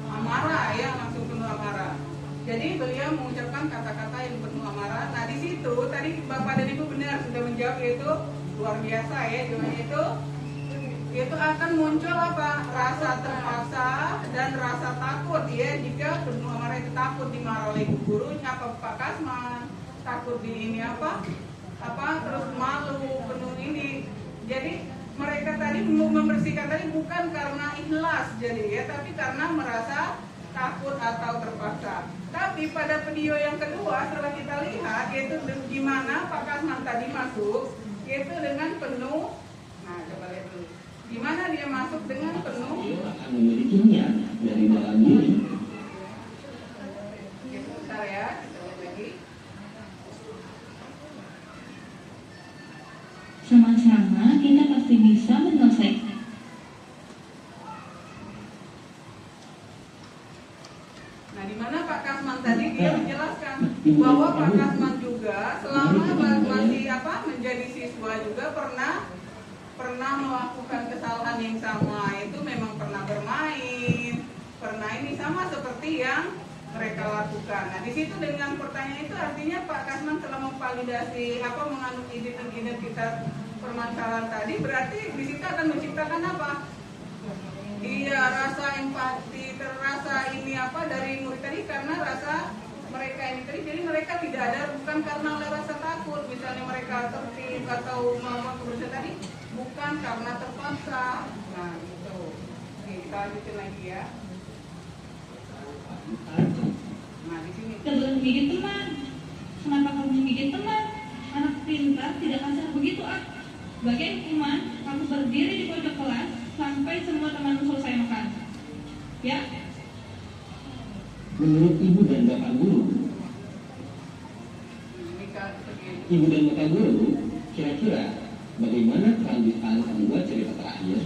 amarah ya, langsung penuh amarah. Jadi beliau mengucapkan kata-kata yang penuh amarah. Nah di situ tadi Bapak dan Ibu benar sudah menjawab, yaitu luar biasa ya, jawabannya itu akan muncul apa? Rasa terpaksa dan rasa takut ya. Jika penuh amarah itu takut dimarah oleh gurunya apa Pak Kasman, takut di ini apa terus malu penuh ini. Jadi mereka tadi membersihkan tadi bukan karena ikhlas jadi ya, tapi karena merasa takut atau terpaksa. Tapi pada video yang kedua setelah kita lihat yaitu di mana Pak Kasman tadi masuk yaitu dengan penuh. Nah coba lihat dulu, di mana dia masuk dengan penuh. Adeo akan memiliki niat dari dalam diri. Ya, sebentar ya, kita lihat lagi. Sama-sama kita pasti bisa menyelesaikan. Nah, di mana Pak Kasman tadi dia menjelaskan bahwa Pak Kasman juga selama masih menjadi siswa juga pernah melakukan kesalahan yang sama, itu memang pernah bermain, pernah ini sama seperti yang mereka lakukan. Nah, di situ dengan pertanyaan itu artinya Pak Kasman telah memvalidasi menganut identitas permasalahan tadi, berarti di situ akan menciptakan apa? Iya, rasa empati, terasa ini dari murid tadi karena rasa mereka ini tadi, jadi mereka tidak ada bukan karena oleh rasa takut, misalnya mereka tertib atau melakukan kebersihan tadi, bukan karena terpaksa. Nah, gitu. Oke, kita lanjutin lagi ya. Nah, di sini. Kita boleh menggigit teman. Kenapa kamu menggigit teman? Anak pintar tidak kasar begitu, ah. Bagian teman harus berdiri di pojok kelas sampai semua temanmu selesai makan. Ya? Menurut ibu dan bapak guru, ibu dan bapak guru, kira-kira bagaimana kelanjutan kedua cerita terakhir?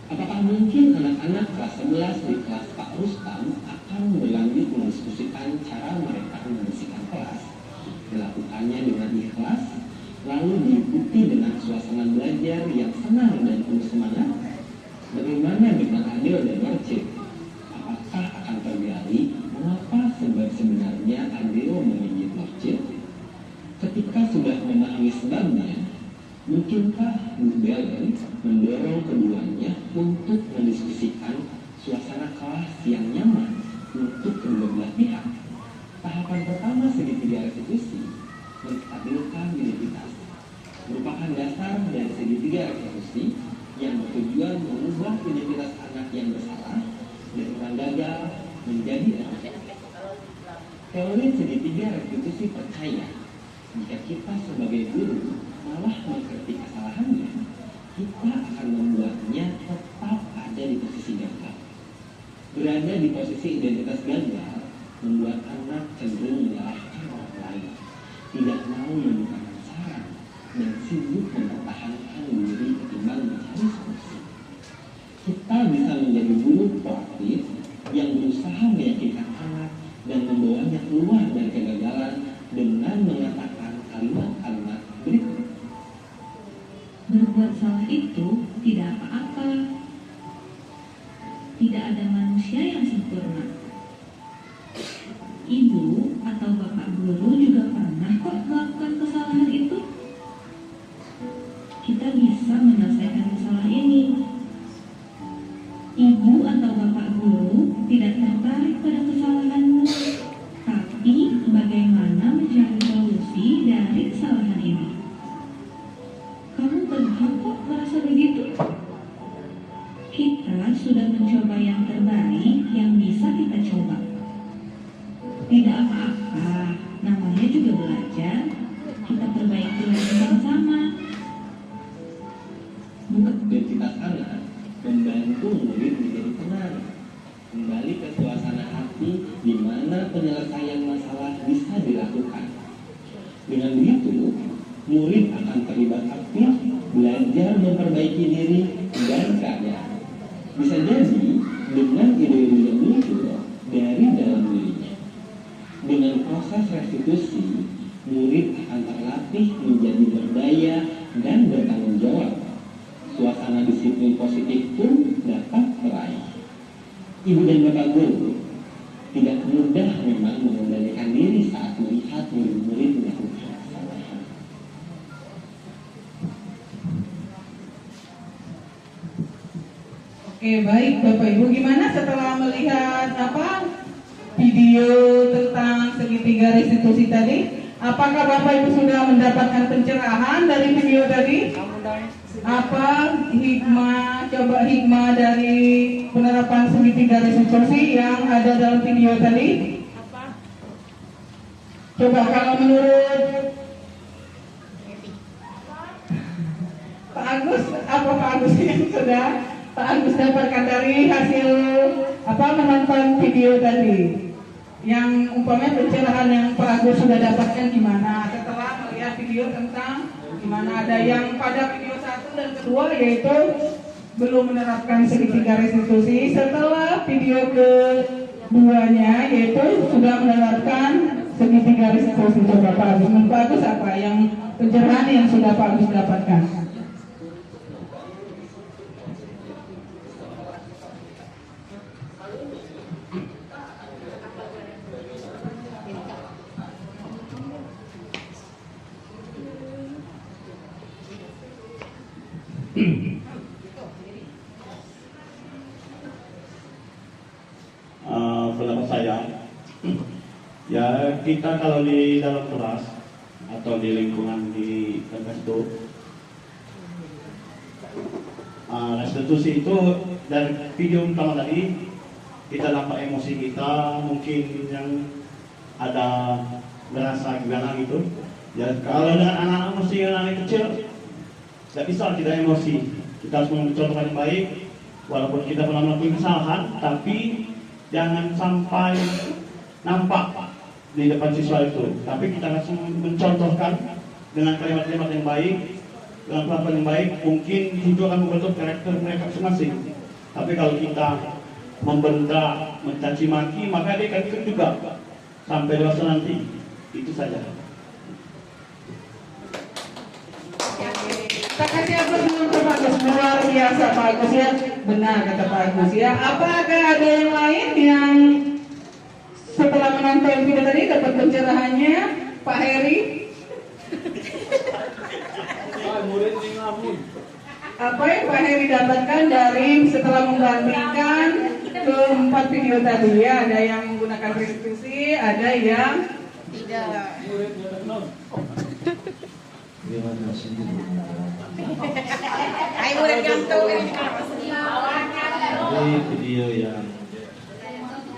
Apakah mungkin anak-anak kelas 11 di kelas Pak Rustam akan berlanjut mendiskusikan cara mereka membersihkan kelas, melakukannya dengan ikhlas, lalu diikuti dengan suasana belajar yang senang dan penuh semangat? Bagaimana dengan Adeo dan Norce? Apakah akan tergali mengapa sebenarnya Adeo menggigit Norce? Ketika sudah memahami sebabnya, mungkinkah Bu Belen mendorong keduanya untuk mendiskusikan suasana kelas yang nyaman untuk kedua belah pihak? Tahapan pertama segitiga restitusi, menstabilkan identitas. merupakan dasar dari segitiga restitusi yang bertujuan mengubah identitas anak yang bersalah dari orang gagal menjadi orang gagal. Teori segitiga restitusi percaya jika kita sebagai guru malah mengkritik kesalahannya, kita akan membuatnya tetap ada di posisi gagal. Berada di posisi identitas gagal membuat anak cenderung menyalahkan orang lain, tidak mau menemukan saran, dan sibuk mempertahankan diri ketimbang mencari solusi. Kita bisa menjadi guru proaktif yang berusaha meyakinkan anak dan membawanya keluar dari kegagalan dengan mengatakan kalimat-kalimat berikut. Berbuat salah itu tidak apa-apa. Tidak ada manusia yang sempurna. Ibu atau bapak guru juga pernah kok melakukan kesalahan itu. Kita bisa menyelesaikan masalah ini. Ibu atau bapak guru tidak tertarik pada kesalahanmu, tapi bagaimana mencari solusi dari kesalahan ini. Kamu berhak kok merasa begitu. Kita sudah mencoba yang terbaik yang bisa kita coba. Tidak apa-apa, namanya juga belajar. Kita perbaiki lagi sama-sama. Identitas anak membantu murid menjadi tenang, kembali ke suasana hati di mana penyelesaian masalah bisa dilakukan. Dengan begitu, murid akan terlibat aktif, belajar memperbaiki diri dan keadaan. Bisa jadi dengan ide-ide yang muncul dari dalam dirinya. Dengan proses restitusi, murid akan terlatih menjadi berdaya dan bertanggung jawab. Suasana disiplin positif pun dapat meraih. Ibu dan bapak guru tidak mudah memang mengendalikan diri saat melihat murid-murid melakukan kesalahan. Oke, baik Bapak Ibu, gimana setelah melihat video tentang segitiga restitusi tadi? Apakah Bapak Ibu sudah mendapatkan pencerahan dari video tadi? Apa hikmah dari penerapan segitiga restitusi yang ada dalam video tadi? Coba kalau menurut Pak Agus, apa Pak Agus yang sudah Pak Agus dapatkan dari hasil menonton video tadi? Yang umpamanya pencerahan yang Pak Agus sudah dapatkan gimana setelah melihat video tentang gimana ada yang pada video 1 dan kedua yaitu belum menerapkan segitiga restitusi, setelah video keduanya yaitu sudah menerapkan segitiga restitusi. Coba Pak Agus, menurut Pak Agus apa yang pencerahan yang sudah Pak Agus dapatkan? Pendapat saya, ya kita kalau di dalam kelas atau di lingkungan di kelas itu, restitusi itu dari video pertama tadi kita nampak emosi kita mungkin yang ada berasa gimana gitu. Ya kalau dengan anak-anak emosi yang anak kecil, tidak bisa tidak emosi. Kita harus mencontohkan yang baik, walaupun kita pernah melakukan kesalahan, tapi jangan sampai nampak di depan siswa itu. Tapi kita harus mencontohkan dengan kalimat-kalimat yang baik, dengan pelafalan yang baik. Mungkin itu akan membentuk karakter mereka masing-masing. Tapi kalau kita membenda, mencaci maki, maka dia akan ikut juga sampai dewasa nanti. Itu saja. Tak kasih aplaus untuk Pak Agus, luar biasa Pak Agus ya, benar kata Pak Agus ya. Apakah ada yang lain yang setelah menonton video tadi dapat pencerahannya? Pak Heri? Apa yang Pak Heri dapatkan dari setelah membandingkan keempat video tadi ya? Ada yang menggunakan restitusi, ada yang tidak. Terima kasih. Ayo udah gantung. Jadi video yang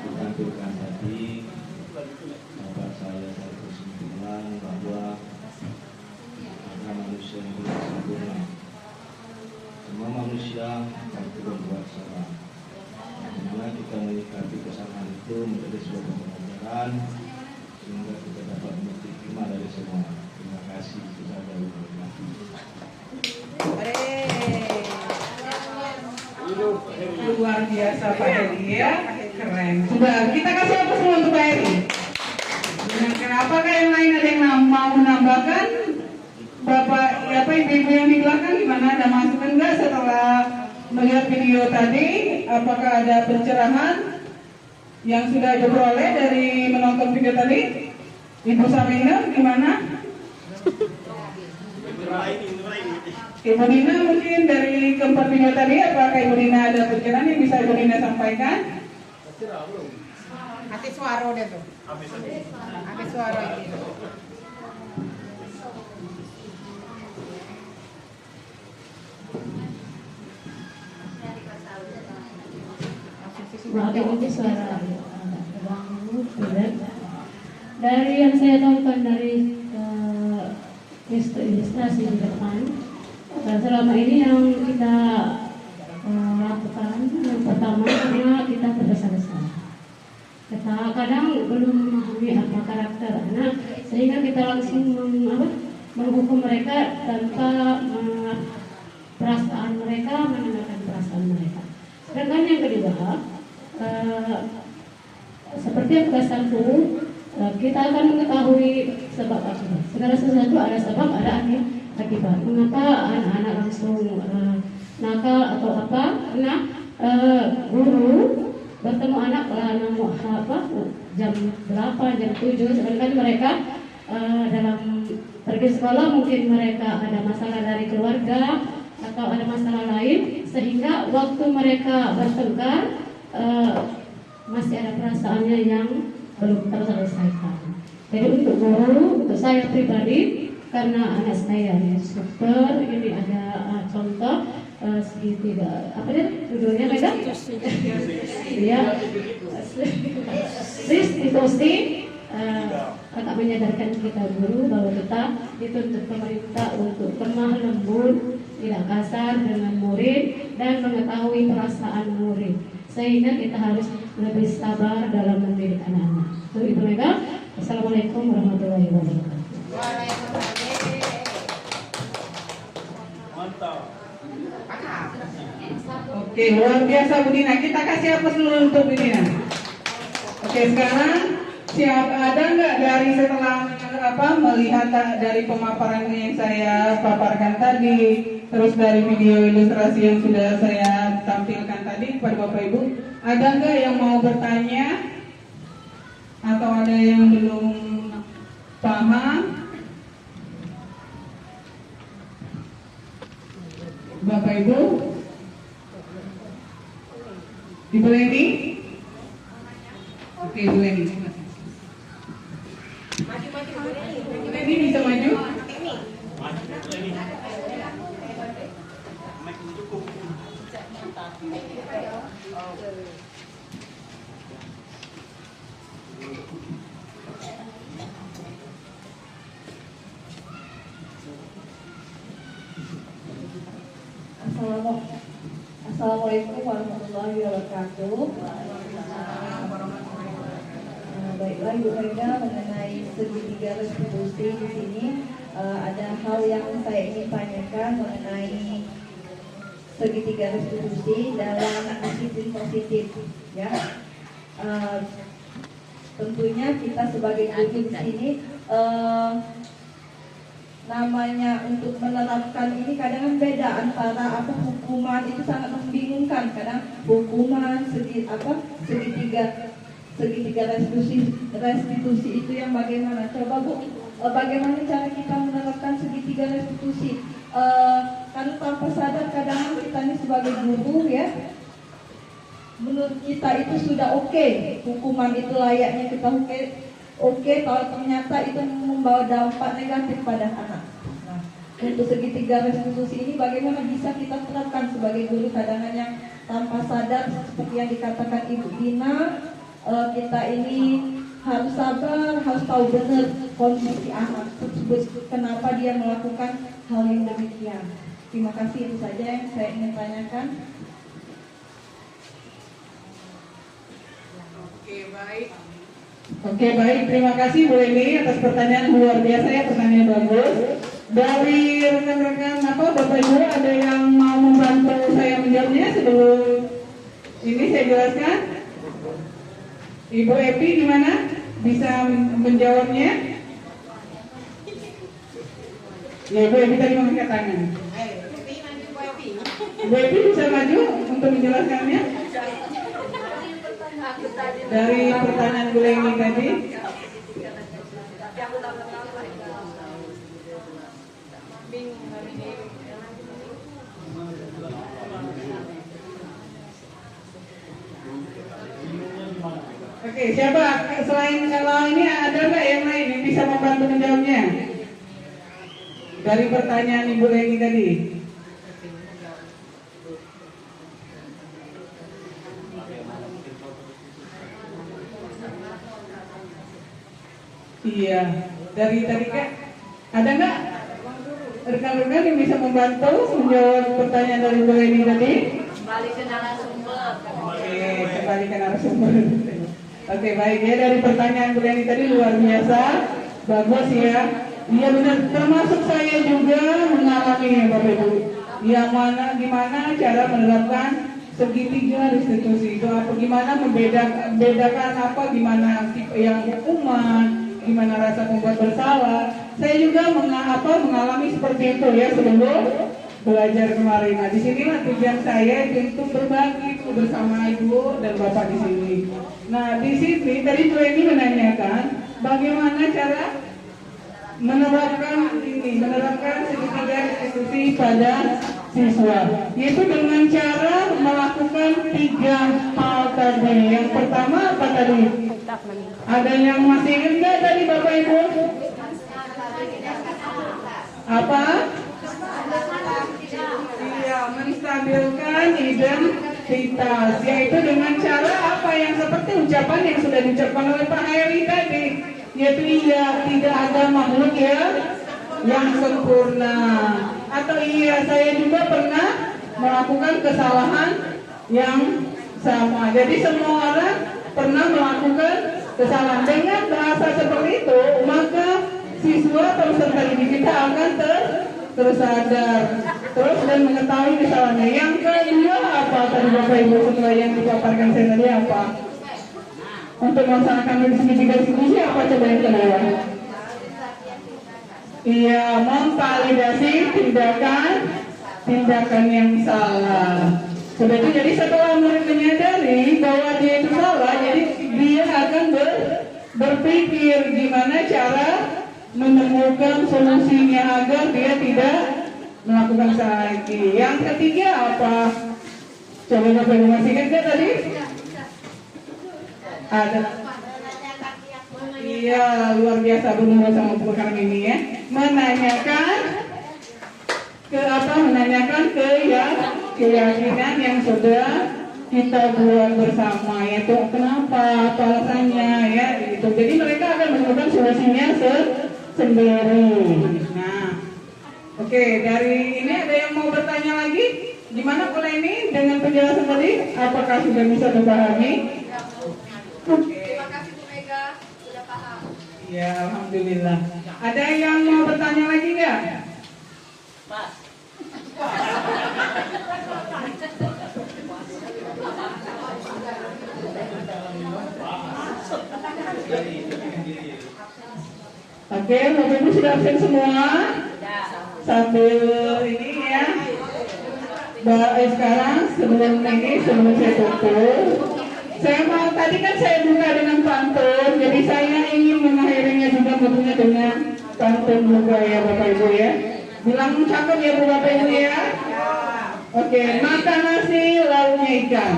ditampilkan tadi, dapat saya satu kesimpulan bahwa ada manusia yang tidak sempurna. Semua manusia pasti berbuat salah. Bagaimana kita menyikapi kesalahan itu menjadi sebuah pembelajaran sehingga kita dapat memetik hikmah dari semua. Terima kasih. Itu saja. Luar biasa Pak Heri ya, keren. Sudah kita kasih apa semua untuk Pak Heri. Nah, kenapa yang lain ada yang mau menambahkan? Bapak, apa ibu-ibu yang di belakang gimana? Ada masukan nggak setelah melihat video tadi? Apakah ada pencerahan yang sudah diperoleh dari menonton video tadi? Ibu Samina gimana? Ibu Dina mungkin dari keempat video tadi, apakah Ibu Dina ada pencerahan yang bisa Ibu Dina sampaikan? Hati suara deh tuh. Habis suara ini. Maaf ini suara dari yang saya tonton dari ilustrasi di depan, selama ini yang kita lakukan yang pertama karena kita berdosa-dosa. Kita kadang belum memahami apa karakter anak, sehingga kita langsung menghukum mereka tanpa perasaan mereka, mendengarkan perasaan mereka. Sedangkan yang kedua, seperti yang kita kita akan mengetahui sebab akibat. Segala sesuatu ada sebab, ada akibat. Mengapa anak-anak langsung nakal atau apa? Karena guru bertemu anak jam 8, jam 7, sedangkan mereka dalam pergi sekolah mungkin mereka ada masalah dari keluarga atau ada masalah lain, sehingga waktu mereka bertengkar masih ada perasaannya yang belum terselesaikan. Jadi untuk guru, untuk saya pribadi, karena anak saya ya super, ini ada contoh segitiga, apa ya judulnya mereka? Ya, restitusi. Kakak menyadarkan kita guru bahwa kita dituntut pemerintah untuk lemah lembut, tidak kasar dengan murid dan mengetahui perasaan murid, sehingga kita harus lebih sabar dalam mendidik anak-anak. So, Ibu Mega, Assalamualaikum warahmatullahi wabarakatuh. Oke, luar biasa Bu Dina. Kita kasih apa dulu untuk Bu Dina? Oke, sekarang ada nggak dari setelah melihat dari pemaparan yang saya paparkan tadi, terus dari video ilustrasi yang sudah saya tampilkan tadi kepada Bapak Ibu, ada nggak yang mau bertanya atau ada yang belum paham? Bapak Ibu, Ibu Leni? Oke, Ibu Leni. Ibu Leni bisa maju? Assalamualaikum warahmatullahi wabarakatuh. Baiklah Ibu Mega, mengenai segitiga restitusi di sini ada hal yang saya ingin tanyakan mengenai segitiga restitusi dalam disiplin positif, ya. Tentunya kita sebagai guru di sini namanya untuk menerapkan ini kadang beda antara hukuman itu sangat membingungkan. Kadang hukuman segitiga restitusi itu yang bagaimana? Coba Bu, bagaimana cara kita menerapkan segitiga restitusi? Karena tanpa sadar kadang kita ini sebagai guru ya, menurut kita itu sudah oke, hukuman itu layaknya kita oke, kalau ternyata itu membawa dampak negatif pada anak. Nah, untuk segitiga restitusi ini bagaimana bisa kita terapkan sebagai guru cadangan yang tanpa sadar seperti yang dikatakan Ibu Dina, kita ini harus sabar, harus tahu benar kondisi anak tersebut, kenapa dia melakukan hal yang demikian. Terima kasih, itu saja yang saya ingin tanyakan. Oke, baik. Terima kasih Bu Eni atas pertanyaan luar biasa ya, pertanyaan bagus. Dari rekan-rekan Bapak Ibu, ada yang mau membantu saya menjawabnya sebelum ini saya jelaskan? Ibu Epi gimana? Bisa menjawabnya? Ya, Ibu Epi tadi mengangkat tangan. Ibu Epi bisa maju untuk menjelaskannya? Dari pertanyaan Bu Leni tadi. Oke, siapa selain kalau ini ada nggak yang lain yang bisa membantu menjawabnya? Dari pertanyaan Ibu Leni tadi. Iya, dari tadi Kak, ada nggak rekan-rekan yang bisa membantu menjawab pertanyaan dari Bu Leni tadi? Kembali ke narasumber. Oke, kembali ke narasumber. Oke, baik ya, dari pertanyaan Bu Leni tadi luar biasa, bagus ya. Iya benar, termasuk saya juga mengalami ya Bapak Ibu. Yang mana, gimana cara menerapkan segitiga restitusi itu apa? Gimana membedakan apa? Gimana tipe yang hukuman? Gimana rasa membuat bersalah? Saya juga mengalami seperti itu ya sebelum belajar kemarin. Nah, disinilah tujuan saya untuk berbagi bersama Ibu dan Bapak di sini. Nah, di sini tadi Bu Eni menanyakan bagaimana cara menerapkan segitiga restitusi pada siswa, yaitu dengan cara melakukan 3 hal tadi. Yang pertama apa tadi? Ada yang masih ingat nggak tadi Bapak Ibu? Apa? Iya, menstabilkan identitas, yaitu dengan cara apa yang seperti ucapan yang sudah diucapkan oleh Pak Heri tadi, yaitu iya, tidak ada makhluk yang sempurna, atau iya, saya juga pernah melakukan kesalahan yang sama. Jadi semua orang pernah melakukan kesalahan. Dengan bahasa seperti itu, maka siswa atau peserta didik kita akan tersadar terus dan mengetahui kesalahannya. Yang kedua apa tadi Bapak Ibu setelah yang dipaparkan saya tadi apa? Untuk melaksanakan segitiga restitusi apa coba yang kedua? Iya, memvalidasi tindakan yang salah. Seperti jadi setelah murid menyadari bahwa dia itu salah, jadi dia akan berpikir gimana cara menemukan solusinya agar dia tidak melakukan salah lagi. Yang ketiga apa? Coba Bapak Ibu masih ingat tadi? Ada. Iya, luar biasa benar sama program ini ya. Menanyakan ke keyakinan yang sudah kita buat bersama, yaitu kenapa, apa alasannya ya gitu. Jadi mereka akan menemukan solusinya sendiri. Nah, oke, dari ini ada yang mau bertanya lagi? Gimana pola ini dengan penjelasan tadi? Apakah sudah bisa dipahami? Terima kasih Bu Mega, sudah paham. Ya, alhamdulillah. Ada yang mau bertanya lagi nggak? Mas. Oke, Bapak Ibu sudah absen semua? Sambil ini ya. Sekarang sebelum saya tutup, saya mau tadi kan saya buka dengan pantun, jadi saya ingin mengakhirinya juga tentunya dengan pantun juga ya Bapak Ibu ya. Bilang cakep ya Bu Bapak Ibu ya. Oke, makan nasi lauknya ikan.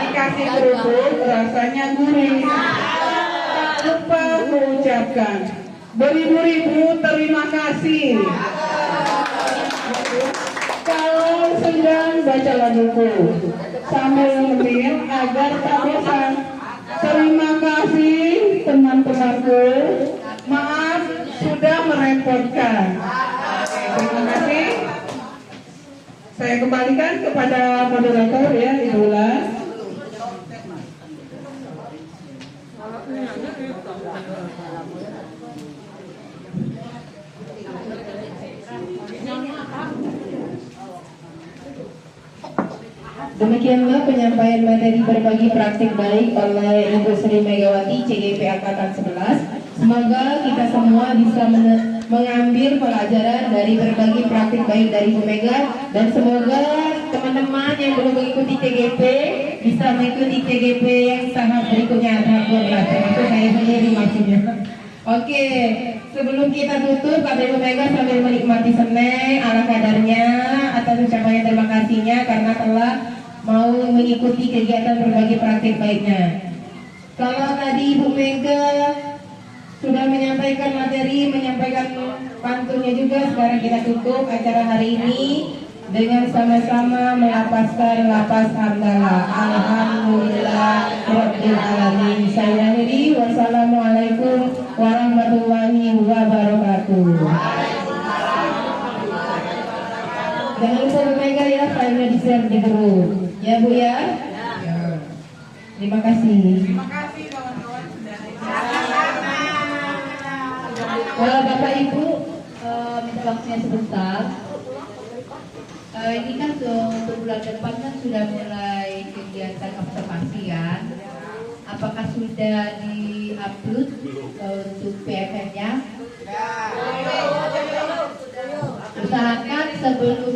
Dikasih kerupuk rasanya gurih. Tak lupa mengucapkan Beribu-ribu terima kasih. Kalau sedang baca laguku sambil ngemil agar tak bosan. Terima kasih teman-temanku. Maaf sudah merepotkan. Terima kasih. Saya kembalikan kepada moderator ya, Ibu Ulas. Demikianlah penyampaian materi berbagi praktik baik oleh Ibu Sri Megawati CGP Angkatan 11. Semoga kita semua bisa mengambil pelajaran dari berbagi praktik baik dari Bu Mega, dan semoga teman-teman yang belum mengikuti CGP bisa mengikuti CGP yang tahap berikutnya, tahap 12. Itu saya sendiri maksudnya. Oke, sebelum kita tutup, Kak Ibu Mega sambil menikmati seneng ala kadarnya atas ucapan terima kasihnya karena telah mau mengikuti kegiatan berbagi praktik baiknya. Kalau tadi Ibu Mega sudah menyampaikan materi, menyampaikan pantunnya juga, sekarang kita tutup acara hari ini dengan sama-sama melapaskan lapas hamdalah. Alhamdulillah Rabbil Alamin. Saya akhiri, wassalamualaikum warahmatullahi wabarakatuh. Jangan lupa Bu Mega ya, filenya di-share di grup. Ya Bu ya? Terima kasih. Terima kasih kawan-kawan sudah Kalau Bapak Ibu minta waktunya sebentar. Ini kan untuk bulan depan kan sudah mulai kegiatan observasi kan. Apakah sudah di-upload untuk PFM-nya? Usahakan sebelum